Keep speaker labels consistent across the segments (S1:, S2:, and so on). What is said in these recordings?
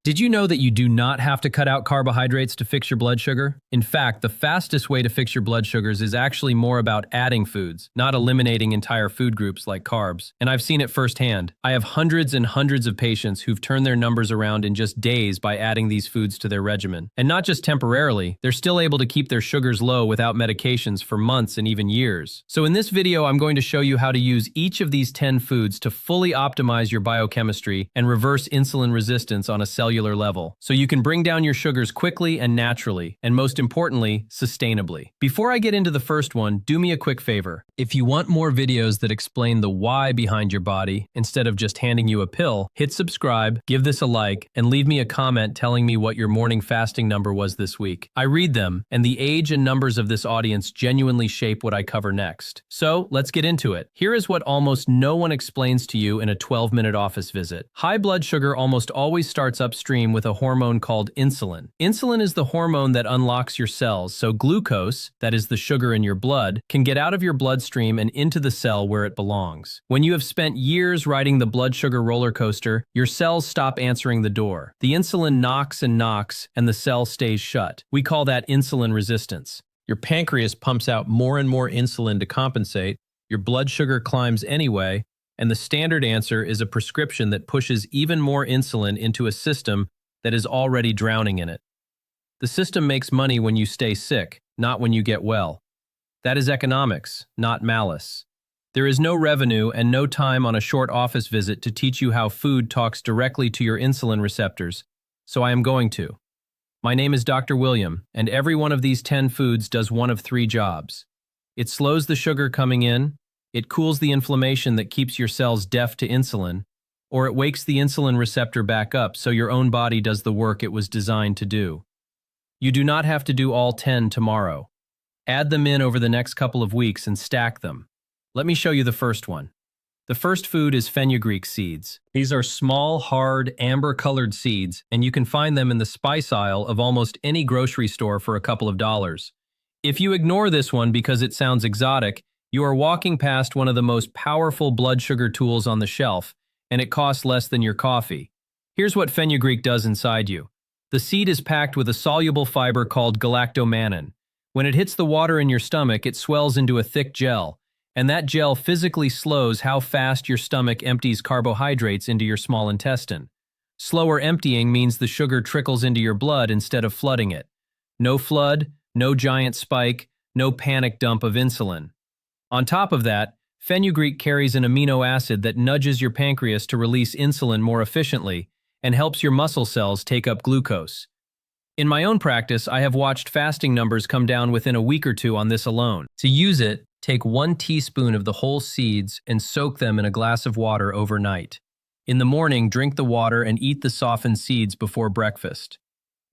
S1: Did you know that you do not have to cut out carbohydrates to fix your blood sugar? In fact, the fastest way to fix your blood sugars is actually more about adding foods, not eliminating entire food groups like carbs. And I've seen it firsthand. I have hundreds and hundreds of patients who've turned their numbers around in just days by adding these foods to their regimen. And not just temporarily, they're still able to keep their sugars low without medications for months and even years. So in this video, I'm going to show you how to use each of these 10 foods to fully optimize your biochemistry and reverse insulin resistance on a cellular level, so you can bring down your sugars quickly and naturally, and most importantly, sustainably. Before I get into the first one, do me a quick favor. If you want more videos that explain the why behind your body, instead of just handing you a pill, hit subscribe, give this a like, and leave me a comment telling me what your morning fasting number was this week. I read them, and the age and numbers of this audience genuinely shape what I cover next. So, let's get into it. Here is what almost no one explains to you in a 12-minute office visit. High blood sugar almost always starts upstream with a hormone called insulin. Insulin is the hormone that unlocks your cells, so glucose, that is the sugar in your blood, can get out of your bloodstream and into the cell where it belongs. When you have spent years riding the blood sugar roller coaster, your cells stop answering the door. The insulin knocks and knocks, and the cell stays shut. We call that insulin resistance. Your pancreas pumps out more and more insulin to compensate, your blood sugar climbs anyway, and the standard answer is a prescription that pushes even more insulin into a system that is already drowning in it. The system makes money when you stay sick, not when you get well. That is economics, not malice. There is no revenue and no time on a short office visit to teach you how food talks directly to your insulin receptors, so I am going to. My name is Dr. William, and every one of these 10 foods does one of 3 jobs. It slows the sugar coming in, it cools the inflammation that keeps your cells deaf to insulin, or it wakes the insulin receptor back up so your own body does the work it was designed to do. You do not have to do all 10 tomorrow. Add them in over the next couple of weeks and stack them. Let me show you the first one. The first food is fenugreek seeds. These are small, hard, amber-colored seeds, and you can find them in the spice aisle of almost any grocery store for a couple of dollars. If you ignore this one because it sounds exotic, you are walking past one of the most powerful blood sugar tools on the shelf, and it costs less than your coffee. Here's what fenugreek does inside you. The seed is packed with a soluble fiber called galactomannan. When it hits the water in your stomach, it swells into a thick gel, and that gel physically slows how fast your stomach empties carbohydrates into your small intestine. Slower emptying means the sugar trickles into your blood instead of flooding it. No flood, no giant spike, no panic dump of insulin. On top of that, fenugreek carries an amino acid that nudges your pancreas to release insulin more efficiently and helps your muscle cells take up glucose. In my own practice, I have watched fasting numbers come down within a week or 2 on this alone. To use it, take 1 teaspoon of the whole seeds and soak them in a glass of water overnight. In the morning, drink the water and eat the softened seeds before breakfast.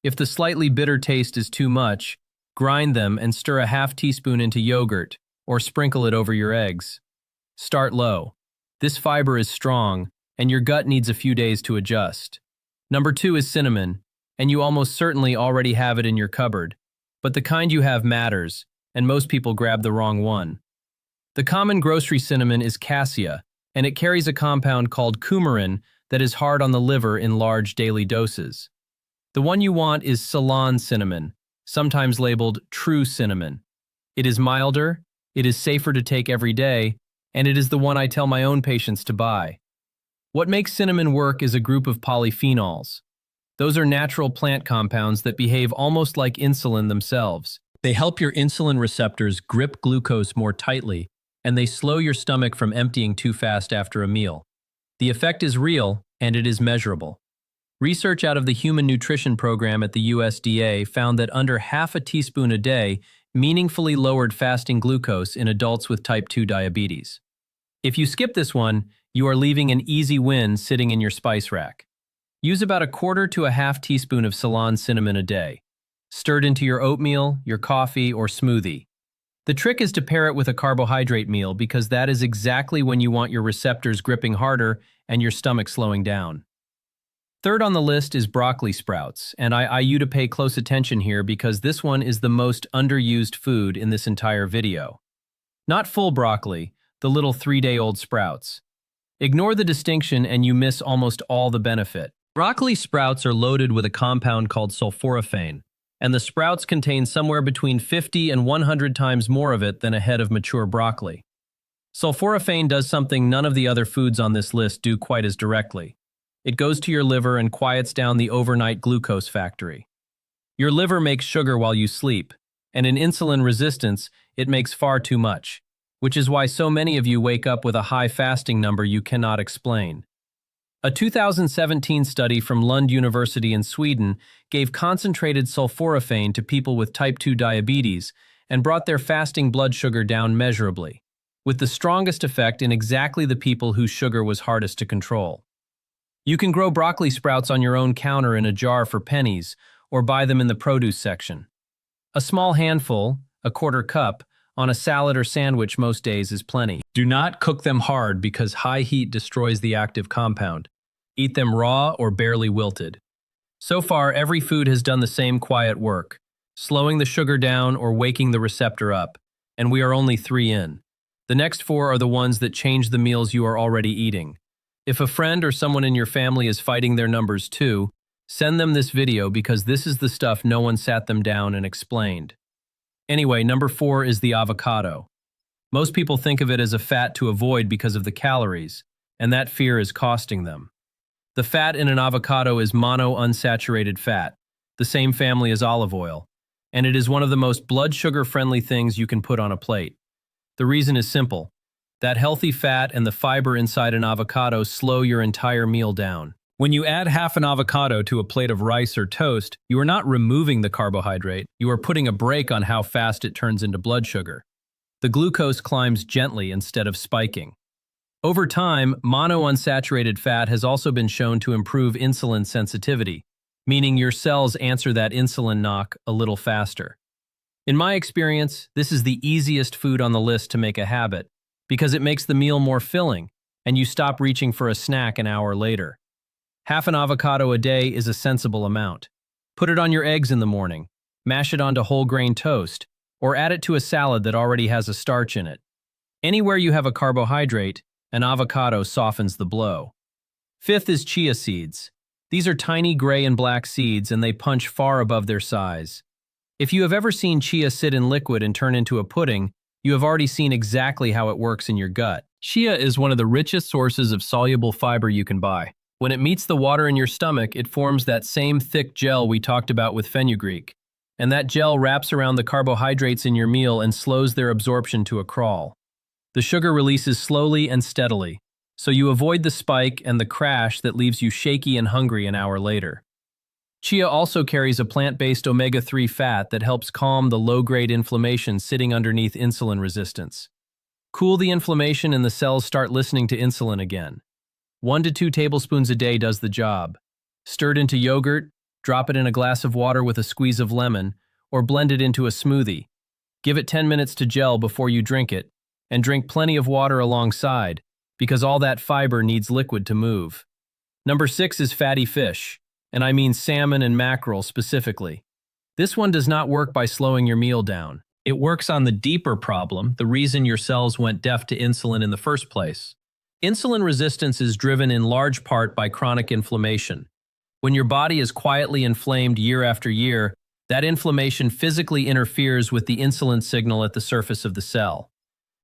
S1: If the slightly bitter taste is too much, grind them and stir a half teaspoon into yogurt, or sprinkle it over your eggs. Start low. This fiber is strong, and your gut needs a few days to adjust. Number 2 is cinnamon, and you almost certainly already have it in your cupboard, but the kind you have matters, and most people grab the wrong one. The common grocery cinnamon is cassia, and it carries a compound called coumarin that is hard on the liver in large daily doses. The one you want is Ceylon cinnamon, sometimes labeled true cinnamon. It is milder, it is safer to take every day, and it is the one I tell my own patients to buy. What makes cinnamon work is a group of polyphenols. Those are natural plant compounds that behave almost like insulin themselves. They help your insulin receptors grip glucose more tightly, and they slow your stomach from emptying too fast after a meal. The effect is real, and it is measurable. Research out of the Human Nutrition Program at the USDA found that under half a teaspoon a day meaningfully lowered fasting glucose in adults with type 2 diabetes. If you skip this one, you are leaving an easy win sitting in your spice rack. Use about 1/4 to a half teaspoon of Ceylon cinnamon a day. Stirred into your oatmeal, your coffee, or smoothie. The trick is to pair it with a carbohydrate meal because that is exactly when you want your receptors gripping harder and your stomach slowing down. Third on the list is broccoli sprouts, and I you to pay close attention here because this one is the most underused food in this entire video. Not full broccoli, the little 3-day-old sprouts. Ignore the distinction and you miss almost all the benefit. Broccoli sprouts are loaded with a compound called sulforaphane, and the sprouts contain somewhere between 50 and 100 times more of it than a head of mature broccoli. Sulforaphane does something none of the other foods on this list do quite as directly. It goes to your liver and quiets down the overnight glucose factory. Your liver makes sugar while you sleep, and in insulin resistance, it makes far too much, which is why so many of you wake up with a high fasting number you cannot explain. A 2017 study from Lund University in Sweden gave concentrated sulforaphane to people with type 2 diabetes and brought their fasting blood sugar down measurably, with the strongest effect in exactly the people whose sugar was hardest to control. You can grow broccoli sprouts on your own counter in a jar for pennies, or buy them in the produce section. A small handful, a quarter cup, on a salad or sandwich most days is plenty. Do not cook them hard because high heat destroys the active compound. Eat them raw or barely wilted. So far, every food has done the same quiet work, slowing the sugar down or waking the receptor up, and we are only 3 in. The next 4 are the ones that change the meals you are already eating. If a friend or someone in your family is fighting their numbers too, send them this video because this is the stuff no one sat them down and explained. Anyway, number 4 is the avocado. Most people think of it as a fat to avoid because of the calories, and that fear is costing them. The fat in an avocado is monounsaturated fat, the same family as olive oil, and it is one of the most blood sugar-friendly things you can put on a plate. The reason is simple. That healthy fat and the fiber inside an avocado slow your entire meal down. When you add half an avocado to a plate of rice or toast, you are not removing the carbohydrate, you are putting a brake on how fast it turns into blood sugar. The glucose climbs gently instead of spiking. Over time, monounsaturated fat has also been shown to improve insulin sensitivity, meaning your cells answer that insulin knock a little faster. In my experience, this is the easiest food on the list to make a habit, because it makes the meal more filling, and you stop reaching for a snack an hour later. Half an avocado a day is a sensible amount. Put it on your eggs in the morning, mash it onto whole grain toast, or add it to a salad that already has a starch in it. Anywhere you have a carbohydrate, an avocado softens the blow. 5th is chia seeds. These are tiny gray and black seeds and they punch far above their size. If you have ever seen chia sit in liquid and turn into a pudding, you have already seen exactly how it works in your gut. Chia is one of the richest sources of soluble fiber you can buy. When it meets the water in your stomach, it forms that same thick gel we talked about with fenugreek. And that gel wraps around the carbohydrates in your meal and slows their absorption to a crawl. The sugar releases slowly and steadily, so you avoid the spike and the crash that leaves you shaky and hungry an hour later. Chia also carries a plant-based omega-3 fat that helps calm the low-grade inflammation sitting underneath insulin resistance. Cool the inflammation and the cells start listening to insulin again. 1 to 2 tablespoons a day does the job. Stir it into yogurt, drop it in a glass of water with a squeeze of lemon, or blend it into a smoothie. Give it 10 minutes to gel before you drink it, and drink plenty of water alongside, because all that fiber needs liquid to move. Number 6 is fatty fish, and I mean salmon and mackerel specifically. This one does not work by slowing your meal down. It works on the deeper problem, the reason your cells went deaf to insulin in the first place. Insulin resistance is driven in large part by chronic inflammation. When your body is quietly inflamed year after year, that inflammation physically interferes with the insulin signal at the surface of the cell.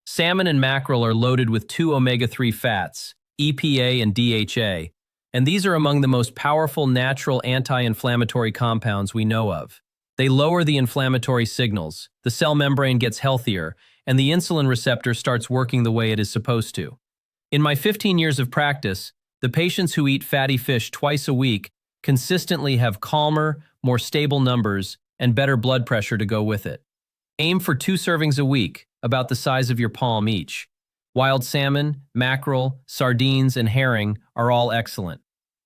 S1: Salmon and mackerel are loaded with 2 omega-3 fats, EPA and DHA, and these are among the most powerful natural anti-inflammatory compounds we know of. They lower the inflammatory signals, the cell membrane gets healthier, and the insulin receptor starts working the way it is supposed to. In my 15 years of practice, the patients who eat fatty fish twice a week consistently have calmer, more stable numbers, and better blood pressure to go with it. Aim for 2 servings a week, about the size of your palm each. Wild salmon, mackerel, sardines, and herring are all excellent.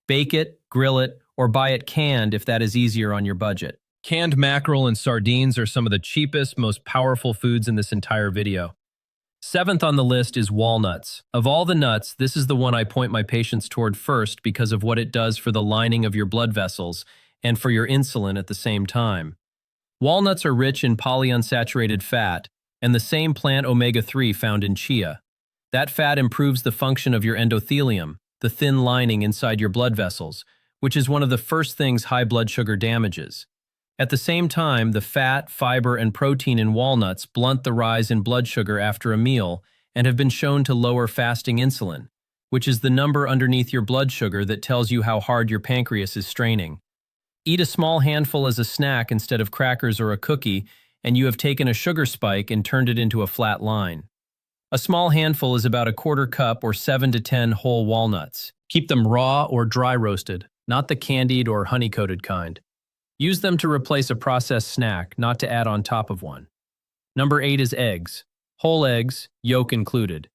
S1: Bake it, grill it, or buy it canned if that is easier on your budget. Canned mackerel and sardines are some of the cheapest, most powerful foods in this entire video. 7th on the list is walnuts. Of all the nuts, this is the one I point my patients toward first because of what it does for the lining of your blood vessels and for your insulin at the same time. Walnuts are rich in polyunsaturated fat and the same plant omega-3 found in chia. That fat improves the function of your endothelium, the thin lining inside your blood vessels, which is one of the first things high blood sugar damages. At the same time, the fat, fiber, and protein in walnuts blunt the rise in blood sugar after a meal and have been shown to lower fasting insulin, which is the number underneath your blood sugar that tells you how hard your pancreas is straining. Eat a small handful as a snack instead of crackers or a cookie, and you have taken a sugar spike and turned it into a flat line. A small handful is about a quarter cup or 7 to 10 whole walnuts. Keep them raw or dry roasted, not the candied or honey-coated kind. Use them to replace a processed snack, not to add on top of one. Number 8 is eggs. Whole eggs, yolk included.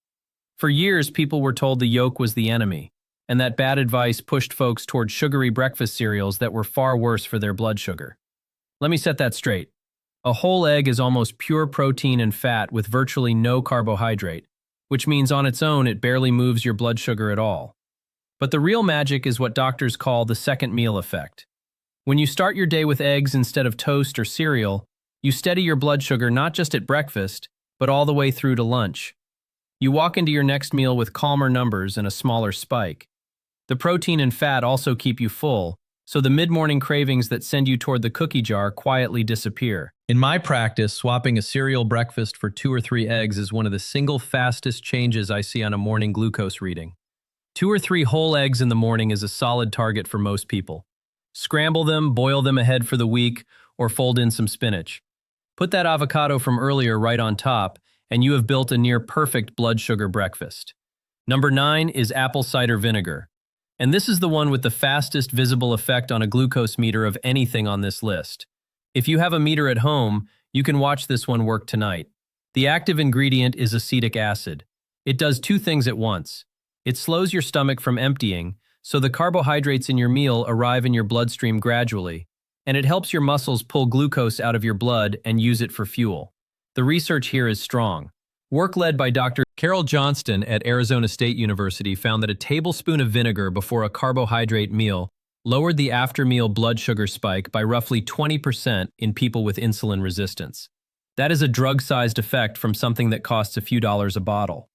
S1: For years, people were told the yolk was the enemy, and that bad advice pushed folks toward sugary breakfast cereals that were far worse for their blood sugar. Let me set that straight. A whole egg is almost pure protein and fat with virtually no carbohydrate, which means on its own it barely moves your blood sugar at all. But the real magic is what doctors call the second meal effect. When you start your day with eggs instead of toast or cereal, you steady your blood sugar not just at breakfast, but all the way through to lunch. You walk into your next meal with calmer numbers and a smaller spike. The protein and fat also keep you full, so the mid-morning cravings that send you toward the cookie jar quietly disappear. In my practice, swapping a cereal breakfast for 2 or 3 eggs is one of the single fastest changes I see on a morning glucose reading. 2 or 3 whole eggs in the morning is a solid target for most people. Scramble them, boil them ahead for the week, or fold in some spinach. Put that avocado from earlier right on top, and you have built a near-perfect blood sugar breakfast. Number 9 is apple cider vinegar. And this is the one with the fastest visible effect on a glucose meter of anything on this list. If you have a meter at home, you can watch this one work tonight. The active ingredient is acetic acid. It does 2 things at once. It slows your stomach from emptying, so the carbohydrates in your meal arrive in your bloodstream gradually, and it helps your muscles pull glucose out of your blood and use it for fuel. The research here is strong. Work led by Dr. Carol Johnston at Arizona State University found that a tablespoon of vinegar before a carbohydrate meal lowered the after-meal blood sugar spike by roughly 20% in people with insulin resistance. That is a drug-sized effect from something that costs a few dollars a bottle.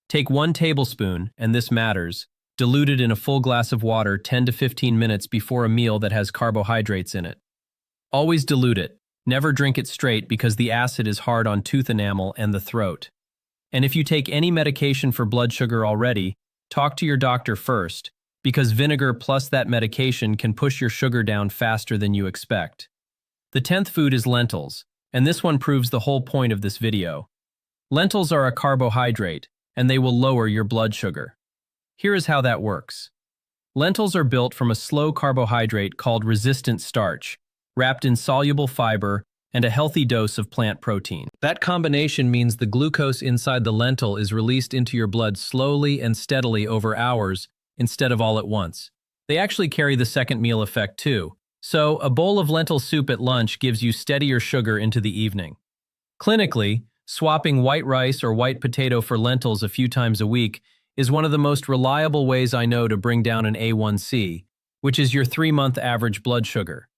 S1: Take 1 tablespoon, and this matters, dilute it in a full glass of water 10 to 15 minutes before a meal that has carbohydrates in it. Always dilute it. Never drink it straight because the acid is hard on tooth enamel and the throat. And if you take any medication for blood sugar already, talk to your doctor first, because vinegar plus that medication can push your sugar down faster than you expect. The 10th food is lentils, and this one proves the whole point of this video. Lentils are a carbohydrate, and they will lower your blood sugar. Here is how that works. Lentils are built from a slow carbohydrate called resistant starch, wrapped in soluble fiber and a healthy dose of plant protein. That combination means the glucose inside the lentil is released into your blood slowly and steadily over hours instead of all at once. They actually carry the second meal effect too. So, a bowl of lentil soup at lunch gives you steadier sugar into the evening. Clinically, swapping white rice or white potato for lentils a few times a week is one of the most reliable ways I know to bring down an A1C, which is your 3-month average blood sugar.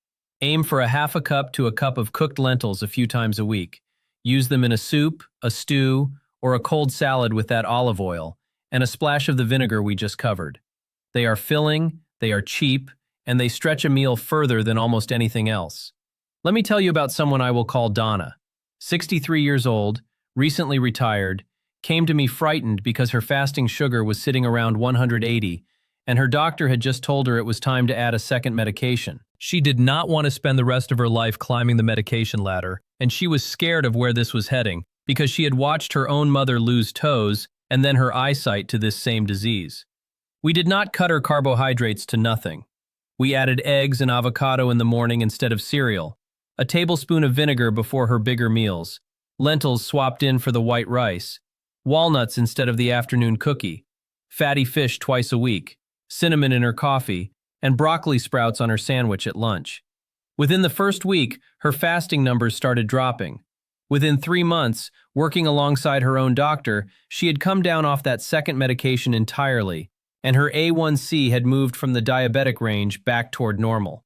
S1: Aim for a half a cup to a cup of cooked lentils a few times a week. Use them in a soup, a stew, or a cold salad with that olive oil, and a splash of the vinegar we just covered. They are filling, they are cheap, and they stretch a meal further than almost anything else. Let me tell you about someone I will call Donna. 63 years old, recently retired, came to me frightened because her fasting sugar was sitting around 180, and her doctor had just told her it was time to add a second medication. She did not want to spend the rest of her life climbing the medication ladder, and she was scared of where this was heading because she had watched her own mother lose toes and then her eyesight to this same disease. We did not cut her carbohydrates to nothing. We added eggs and avocado in the morning instead of cereal, a tablespoon of vinegar before her bigger meals, lentils swapped in for the white rice, walnuts instead of the afternoon cookie, fatty fish twice a week, cinnamon in her coffee, and broccoli sprouts on her sandwich at lunch. Within the first week, her fasting numbers started dropping. Within 3 months, working alongside her own doctor, she had come down off that second medication entirely, and her A1C had moved from the diabetic range back toward normal.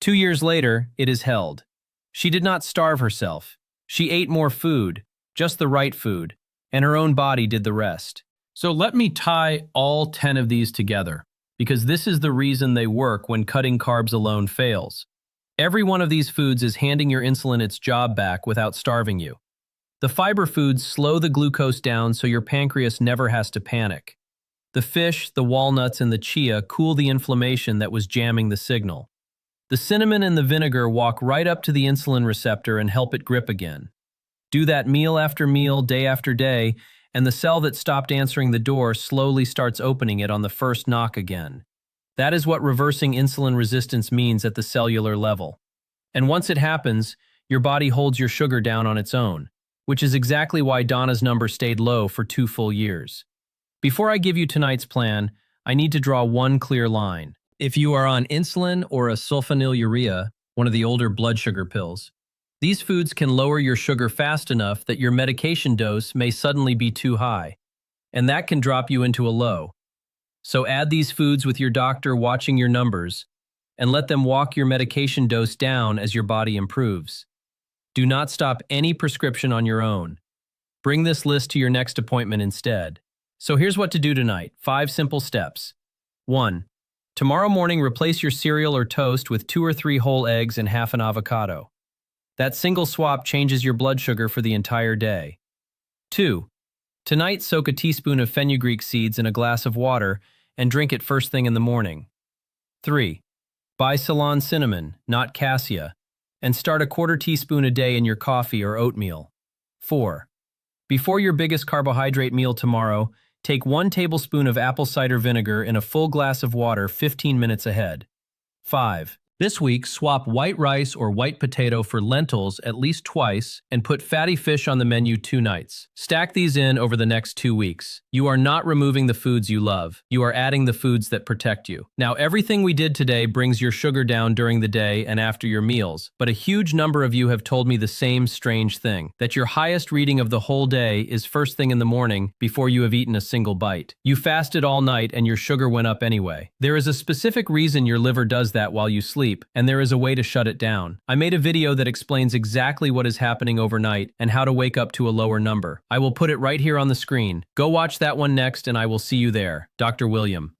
S1: 2 years later, it is held. She did not starve herself. She ate more food, just the right food, and her own body did the rest. So let me tie all 10 of these together, because this is the reason they work when cutting carbs alone fails. Every one of these foods is handing your insulin its job back without starving you. The fiber foods slow the glucose down so your pancreas never has to panic. The fish, the walnuts, and the chia cool the inflammation that was jamming the signal. The cinnamon and the vinegar walk right up to the insulin receptor and help it grip again. Do that meal after meal, day after day, and the cell that stopped answering the door slowly starts opening it on the first knock again. That is what reversing insulin resistance means at the cellular level. And once it happens, your body holds your sugar down on its own, which is exactly why Donna's number stayed low for 2 full years. Before I give you tonight's plan, I need to draw one clear line. If you are on insulin or a sulfonylurea, one of the older blood sugar pills, these foods can lower your sugar fast enough that your medication dose may suddenly be too high, and that can drop you into a low. So add these foods with your doctor watching your numbers, and let them walk your medication dose down as your body improves. Do not stop any prescription on your own. Bring this list to your next appointment instead. So here's what to do tonight. 5 simple steps. 1. Tomorrow morning, replace your cereal or toast with 2 or 3 whole eggs and half an avocado. That single swap changes your blood sugar for the entire day. 2. Tonight, soak a teaspoon of fenugreek seeds in a glass of water and drink it first thing in the morning. 3. Buy Ceylon cinnamon, not cassia, and start a 1/4 teaspoon a day in your coffee or oatmeal. 4. Before your biggest carbohydrate meal tomorrow, take 1 tablespoon of apple cider vinegar in a full glass of water 15 minutes ahead. 5. This week, swap white rice or white potato for lentils at least twice and put fatty fish on the menu 2 nights. Stack these in over the next 2 weeks. You are not removing the foods you love. You are adding the foods that protect you. Now, everything we did today brings your sugar down during the day and after your meals, but a huge number of you have told me the same strange thing, that your highest reading of the whole day is first thing in the morning before you have eaten a single bite. You fasted all night and your sugar went up anyway. There is a specific reason your liver does that while you sleep, and there is a way to shut it down. I made a video that explains exactly what is happening overnight and how to wake up to a lower number. I will put it right here on the screen. Go watch that one next and I will see you there. Dr. William.